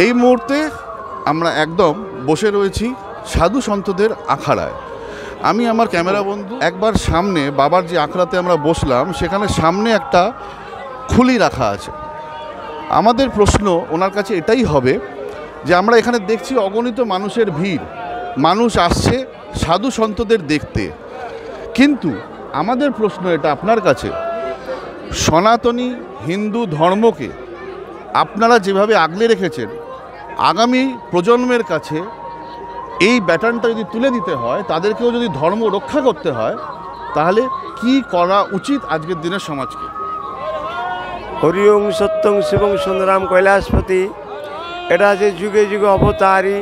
এই মুহূর্তে আমরা একদম বসে রয়েছি সাধু সন্তদের আখড়ায়। আমি আমার ক্যামেরা বন্ধু একবার সামনে বাবার যে আখড়াতে আমরা বসলাম সেখানে সামনে একটা খুলি রাখা আছে। আমাদের প্রশ্ন ওনার কাছে এটাই হবে যে আমরা এখানে দেখছি অগণিত মানুষের ভিড়, মানুষ আসছে সাধু সন্তদের দেখতে, কিন্তু আমাদের প্রশ্ন এটা আপনার কাছে, সনাতনী হিন্দু ধর্মকে আপনারা যেভাবে আগলে রেখেছেন, আগামী প্রজন্মের কাছে এই ব্যাটনটা যদি তুলে দিতে হয়, তাদেরকেও যদি ধর্ম রক্ষা করতে হয়, তাহলে কি করা উচিত আজকের দিনের সমাজকে? হরি ওং সত্যং শিবং সুন্দরাম কৈলাসপতি। এটা যে যুগে যুগে অবতারী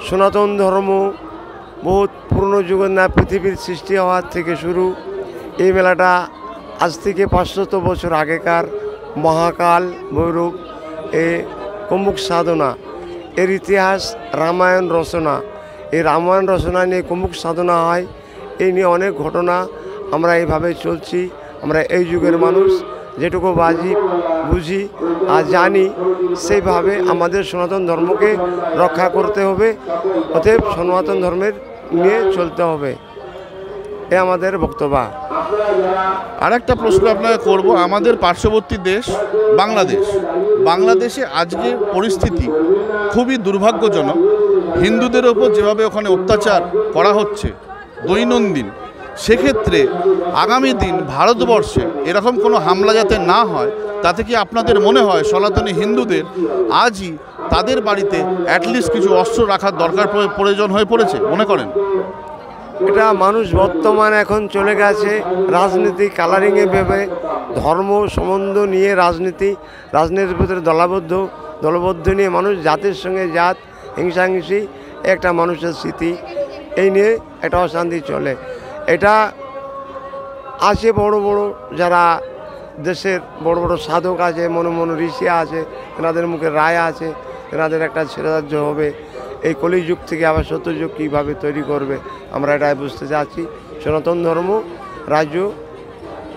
সনাতন ধর্ম, বহুত পুরনো যুগের না পৃথিবীর সৃষ্টি হওয়ার থেকে শুরু। এই মেলাটা আজ থেকে 500 বছর আগেকার মহাকাল ভৈরব এ কুম্ভক সাধনা, এর ইতিহাস রামায়ণ রচনা। এই রামায়ণ রচনা নিয়ে কুম্ভক সাধনা হয়, এই নিয়ে অনেক ঘটনা। আমরা এইভাবে চলছি। আমরা এই যুগের মানুষ যেটুকু বুঝি আর জানি, সেইভাবে আমাদের সনাতন ধর্মকে রক্ষা করতে হবে। অতএব সনাতন ধর্মের নিয়ে চলতে হবে, এ আমাদের বক্তব্য। আর একটা প্রশ্ন আপনাকে করব, আমাদের পার্শ্ববর্তী দেশ বাংলাদেশে আজকের পরিস্থিতি খুবই দুর্ভাগ্যজনক। হিন্দুদের ওপর যেভাবে ওখানে অত্যাচার করা হচ্ছে দৈনন্দিন, সেক্ষেত্রে আগামী দিন ভারতবর্ষে এরকম কোনো হামলা যাতে না হয়, তাতে কি আপনাদের মনে হয় সনাতনী হিন্দুদের আজই তাদের বাড়িতে অ্যাটলিস্ট কিছু অস্ত্র রাখার দরকার প্রয়োজন হয়ে পড়েছে মনে করেন? এটা মানুষ বর্তমানে এখন চলে গেছে রাজনীতি কালারিংয়ে ভেবে, ধর্ম সম্বন্ধ নিয়ে রাজনীতির ভিতরে দলবদ্ধ নিয়ে মানুষ জাতির সঙ্গে জাত হিংসাহিংসি একটা মানুষের স্মৃতি, এই নিয়ে একটা অশান্তি চলে। এটা আছে বড় বড় যারা দেশের বড় বড় সাধক আছে, মনো ঋষি আছে, এনাদের মুখে রায় আছে, এনাদের একটা ছেড়াধার্য হবে। এই কলিযুগ থেকে আবার সত্যযুগ কীভাবে তৈরি করবে আমরা এটাই বুঝতে চাচ্ছি। সনাতন ধর্ম রাজ্য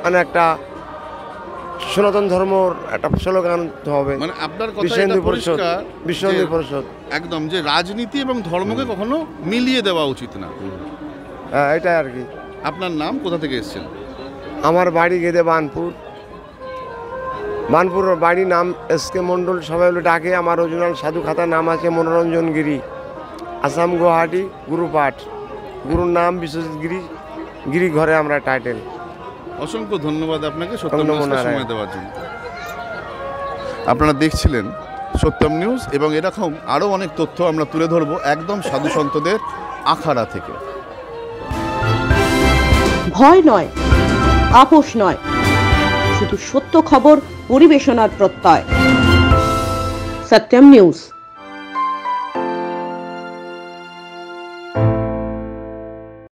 মানে একটা সনাতন ধর্মর একটা স্লোগান হবে, মানে আপনার বিশ্ব হিন্দু পরিষদ একদম, যে রাজনীতি এবং ধর্মকে কখনো মিলিয়ে দেওয়া উচিত না। হ্যাঁ, এটাই আর কি। আপনার নাম, কোথা থেকে এসেছেন? আমার বাড়ি গেদে বানপুর বাড়ি, নাম এসকে মণ্ডল, সবাই বলে ডাকে। আমার অরিজিনাল সাধু খাতার নাম আছে মনোরঞ্জন গিরি, আসাম গুয়াহাটি, গুরুপাঠ, গুরুর নাম বিশ্বজিৎ গিরি ঘরে আমরা টাইটেল। অসংখ্য ধন্যবাদ আপনাকে সত্যম নিউজকে সময় দেওয়ার জন্য। আপনারা দেখছিলেন সত্যম নিউজ, এবং এরকম আরও অনেক তথ্য আমরা তুলে ধরবো একদম সাধু সন্তদের আখড়া থেকে। ভয় নয়, আপোষ নয়, শুধু সত্য খবর পরিবেশনার প্রত্যয়। সত্যম নিউজ।